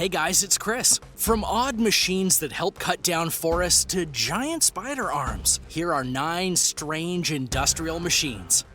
Hey guys, it's Chris. From odd machines that help cut down forests to giant spider arms, here are 9 strange industrial machines.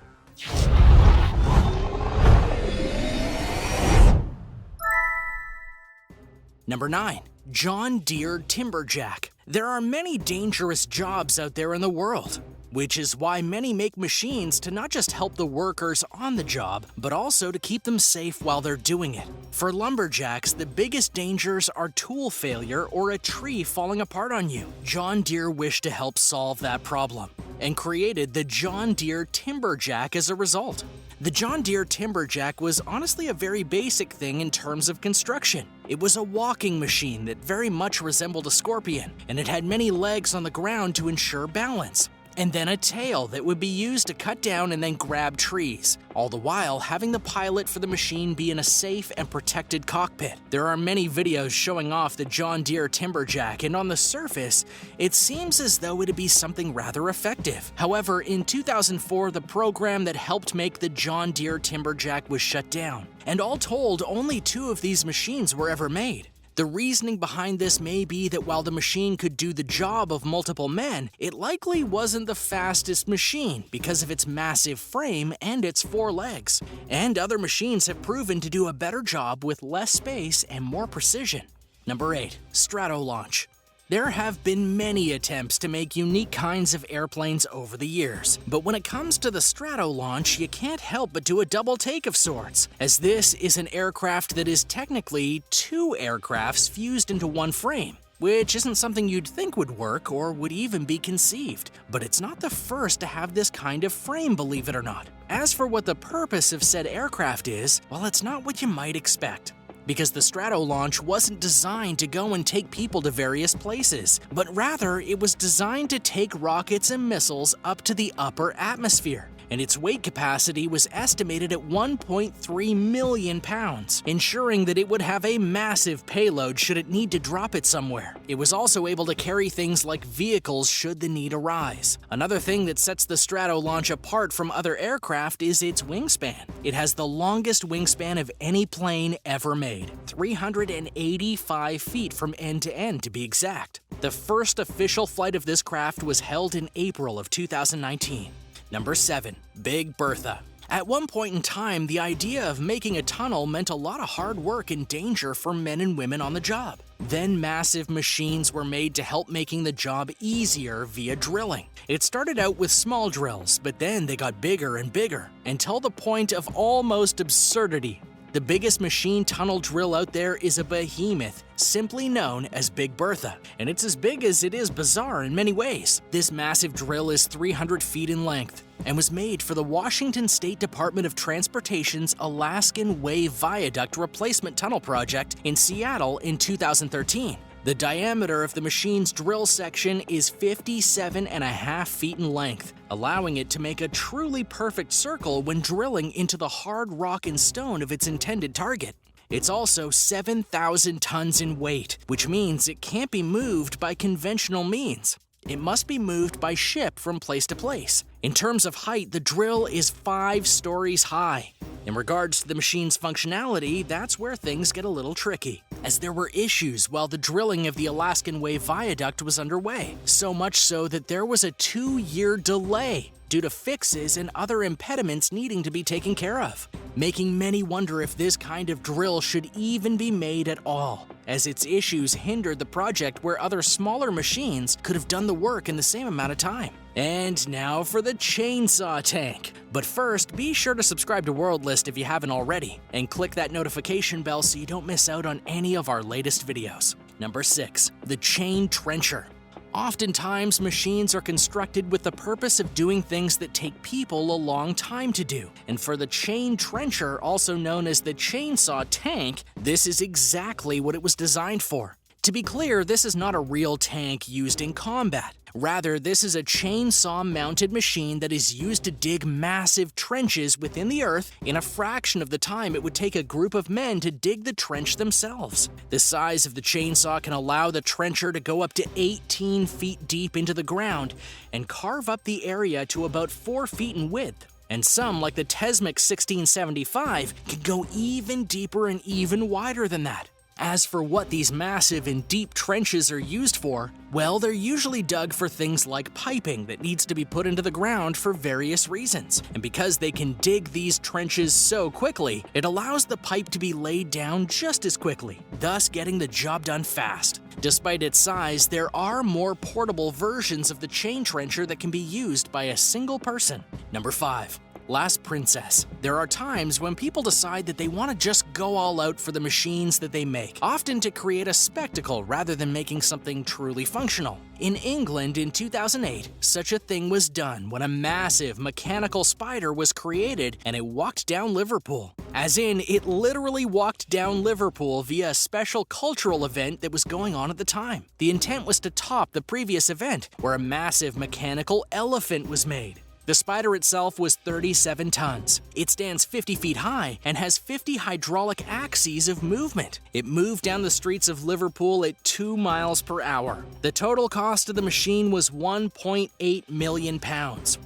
Number 9. John Deere Timberjack. There are many dangerous jobs out there in the world, which is why many make machines to not just help the workers on the job, but also to keep them safe while they're doing it. For lumberjacks, the biggest dangers are tool failure or a tree falling apart on you. John Deere wished to help solve that problem and created the John Deere Timberjack as a result. The John Deere Timberjack was honestly a very basic thing in terms of construction. It was a walking machine that very much resembled a scorpion, and it had many legs on the ground to ensure balance, and then a tail that would be used to cut down and then grab trees, all the while having the pilot for the machine be in a safe and protected cockpit. There are many videos showing off the John Deere Timberjack, and on the surface, it seems as though it'd be something rather effective. However, in 2004, the program that helped make the John Deere Timberjack was shut down, and all told, only 2 of these machines were ever made. The reasoning behind this may be that while the machine could do the job of multiple men, it likely wasn't the fastest machine because of its massive frame and its 4 legs. And other machines have proven to do a better job with less space and more precision. Number 8. Stratolaunch. There have been many attempts to make unique kinds of airplanes over the years, but when it comes to the Stratolaunch, you can't help but do a double take of sorts, as this is an aircraft that is technically 2 aircrafts fused into one frame, which isn't something you'd think would work or would even be conceived. But it's not the first to have this kind of frame, believe it or not. As for what the purpose of said aircraft is, well, it's not what you might expect, because the Stratolaunch wasn't designed to go and take people to various places, but rather it was designed to take rockets and missiles up to the upper atmosphere. And its weight capacity was estimated at 1.3 million pounds, ensuring that it would have a massive payload should it need to drop it somewhere. It was also able to carry things like vehicles should the need arise. Another thing that sets the Stratolaunch apart from other aircraft is its wingspan. It has the longest wingspan of any plane ever made, 385 feet from end to end to be exact. The first official flight of this craft was held in April of 2019. Number 7. Big Bertha. At one point in time, the idea of making a tunnel meant a lot of hard work and danger for men and women on the job. Then massive machines were made to help making the job easier via drilling. It started out with small drills, but then they got bigger and bigger, until the point of almost absurdity. The biggest machine tunnel drill out there is a behemoth, simply known as Big Bertha, and it's as big as it is bizarre in many ways. This massive drill is 300 feet in length and was made for the Washington State Department of Transportation's Alaskan Way Viaduct Replacement Tunnel project in Seattle in 2013. The diameter of the machine's drill section is 57.5 feet in length, allowing it to make a truly perfect circle when drilling into the hard rock and stone of its intended target. It's also 7,000 tons in weight, which means it can't be moved by conventional means. It must be moved by ship from place to place. In terms of height, the drill is 5 stories high. In regards to the machine's functionality, that's where things get a little tricky, as there were issues while the drilling of the Alaskan Way Viaduct was underway, so much so that there was a 2-year delay due to fixes and other impediments needing to be taken care of, making many wonder if this kind of drill should even be made at all, as its issues hindered the project where other smaller machines could have done the work in the same amount of time. And now for the chainsaw tank. But first, be sure to subscribe to World List if you haven't already, and click that notification bell so you don't miss out on any of our latest videos. Number 6. The chain trencher. Oftentimes, machines are constructed with the purpose of doing things that take people a long time to do. And for the chain trencher, also known as the chainsaw tank, this is exactly what it was designed for. To be clear, this is not a real tank used in combat. Rather, this is a chainsaw-mounted machine that is used to dig massive trenches within the earth in a fraction of the time it would take a group of men to dig the trench themselves. The size of the chainsaw can allow the trencher to go up to 18 feet deep into the ground and carve up the area to about 4 feet in width. And some, like the Tesmec 1675, can go even deeper and even wider than that. As for what these massive and deep trenches are used for, well, they're usually dug for things like piping that needs to be put into the ground for various reasons. And because they can dig these trenches so quickly, it allows the pipe to be laid down just as quickly, thus getting the job done fast. Despite its size, there are more portable versions of the chain trencher that can be used by a single person. Number 5. Last Princess. There are times when people decide that they want to just go all out for the machines that they make, often to create a spectacle rather than making something truly functional. In England in 2008, such a thing was done when a massive mechanical spider was created and it walked down Liverpool. As in, it literally walked down Liverpool via a special cultural event that was going on at the time. The intent was to top the previous event, where a massive mechanical elephant was made. The spider itself was 37 tons. It stands 50 feet high and has 50 hydraulic axes of movement. It moved down the streets of Liverpool at 2 miles per hour. The total cost of the machine was £1.8 million,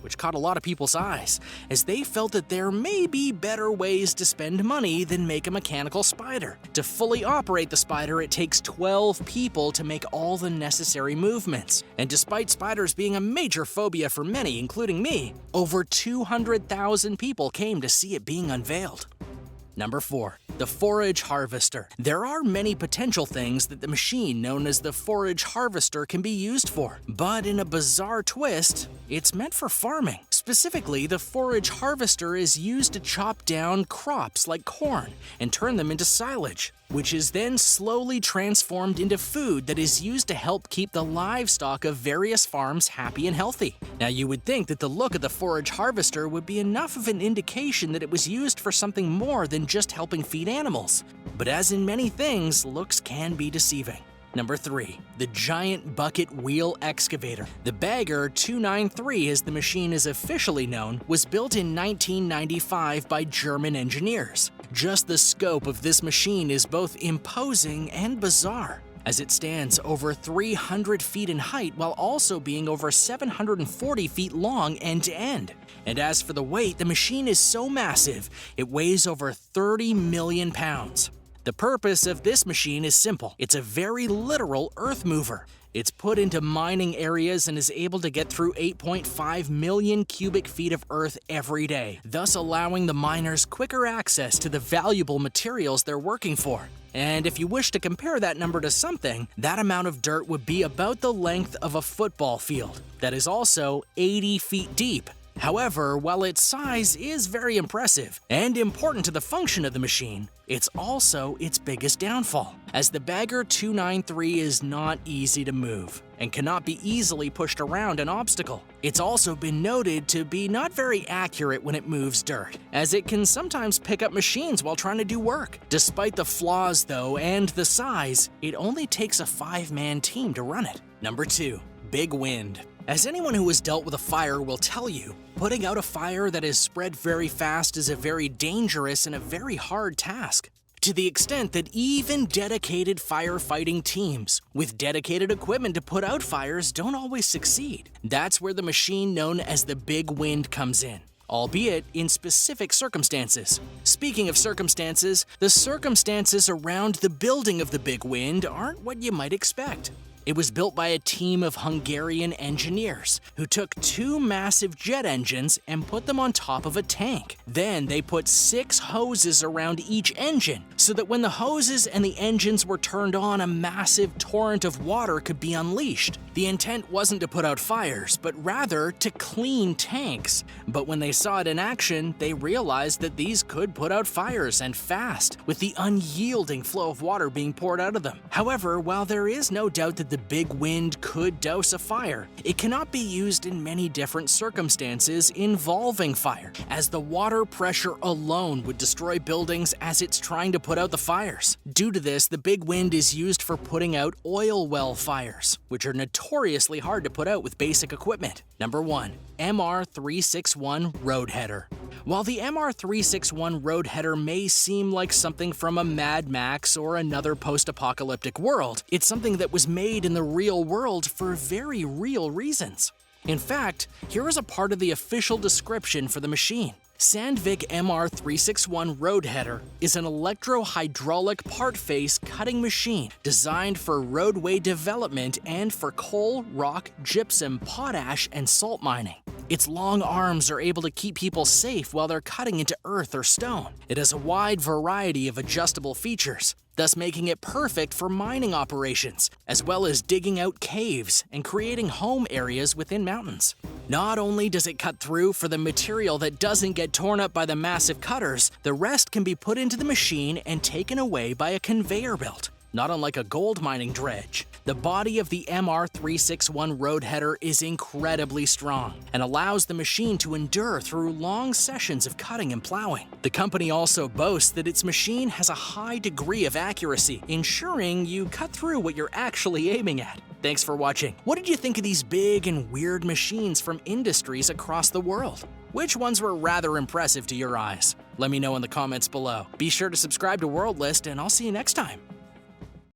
which caught a lot of people's eyes, as they felt that there may be better ways to spend money than make a mechanical spider. To fully operate the spider, it takes 12 people to make all the necessary movements. And despite spiders being a major phobia for many, including me, over 200,000 people came to see it being unveiled. Number 4. The Forage Harvester. There are many potential things that the machine known as the Forage Harvester can be used for, but in a bizarre twist, it's meant for farming. Specifically, the Forage Harvester is used to chop down crops like corn and turn them into silage, which is then slowly transformed into food that is used to help keep the livestock of various farms happy and healthy. Now, you would think that the look of the Forage Harvester would be enough of an indication that it was used for something more than just helping feed animals. But as in many things, looks can be deceiving. Number 3. The Giant Bucket Wheel Excavator. The Bagger 293, as the machine is officially known, was built in 1995 by German engineers. Just the scope of this machine is both imposing and bizarre, as it stands over 300 feet in height while also being over 740 feet long end to end. And as for the weight, the machine is so massive, it weighs over 30 million pounds. The purpose of this machine is simple. It's a very literal earth mover. It's put into mining areas and is able to get through 8.5 million cubic feet of earth every day, thus allowing the miners quicker access to the valuable materials they're working for. And if you wish to compare that number to something, that amount of dirt would be about the length of a football field. That is also 80 feet deep. However, while its size is very impressive and important to the function of the machine, it's also its biggest downfall, as the Bagger 293 is not easy to move and cannot be easily pushed around an obstacle. It's also been noted to be not very accurate when it moves dirt, as it can sometimes pick up machines while trying to do work. Despite the flaws, though, and the size, it only takes a 5-man team to run it. Number 2. Big Wind. As anyone who has dealt with a fire will tell you, putting out a fire that is spread very fast is a very dangerous and a very hard task, to the extent that even dedicated firefighting teams with dedicated equipment to put out fires don't always succeed. That's where the machine known as the Big Wind comes in, albeit in specific circumstances. Speaking of circumstances, the circumstances around the building of the Big Wind aren't what you might expect. It was built by a team of Hungarian engineers who took 2 massive jet engines and put them on top of a tank. Then they put 6 hoses around each engine so that when the hoses and the engines were turned on, a massive torrent of water could be unleashed. The intent wasn't to put out fires, but rather to clean tanks. But when they saw it in action, they realized that these could put out fires, and fast, with the unyielding flow of water being poured out of them. However, while there is no doubt that the Big Wind could douse a fire, it cannot be used in many different circumstances involving fire, as the water pressure alone would destroy buildings as it's trying to put out the fires. Due to this, the Big Wind is used for putting out oil well fires, which are notoriously hard to put out with basic equipment. Number 1. Mr361 Roadheader. While the Mr361 Roadheader may seem like something from a Mad Max or another post-apocalyptic world, it's something that was made in the real world for very real reasons. In fact, here is a part of the official description for the machine. Sandvik Mr361 Roadheader is an electro-hydraulic part-face cutting machine designed for roadway development and for coal, rock, gypsum, potash, and salt mining. Its long arms are able to keep people safe while they're cutting into earth or stone. It has a wide variety of adjustable features, thus making it perfect for mining operations, as well as digging out caves and creating home areas within mountains. Not only does it cut through for the material that doesn't get torn up by the massive cutters, the rest can be put into the machine and taken away by a conveyor belt. Not unlike a gold mining dredge, the body of the Mr361 Roadheader is incredibly strong and allows the machine to endure through long sessions of cutting and plowing. The company also boasts that its machine has a high degree of accuracy, ensuring you cut through what you're actually aiming at. Thanks for watching. What did you think of these big and weird machines from industries across the world? Which ones were rather impressive to your eyes? Let me know in the comments below. Be sure to subscribe to World List, and I'll see you next time.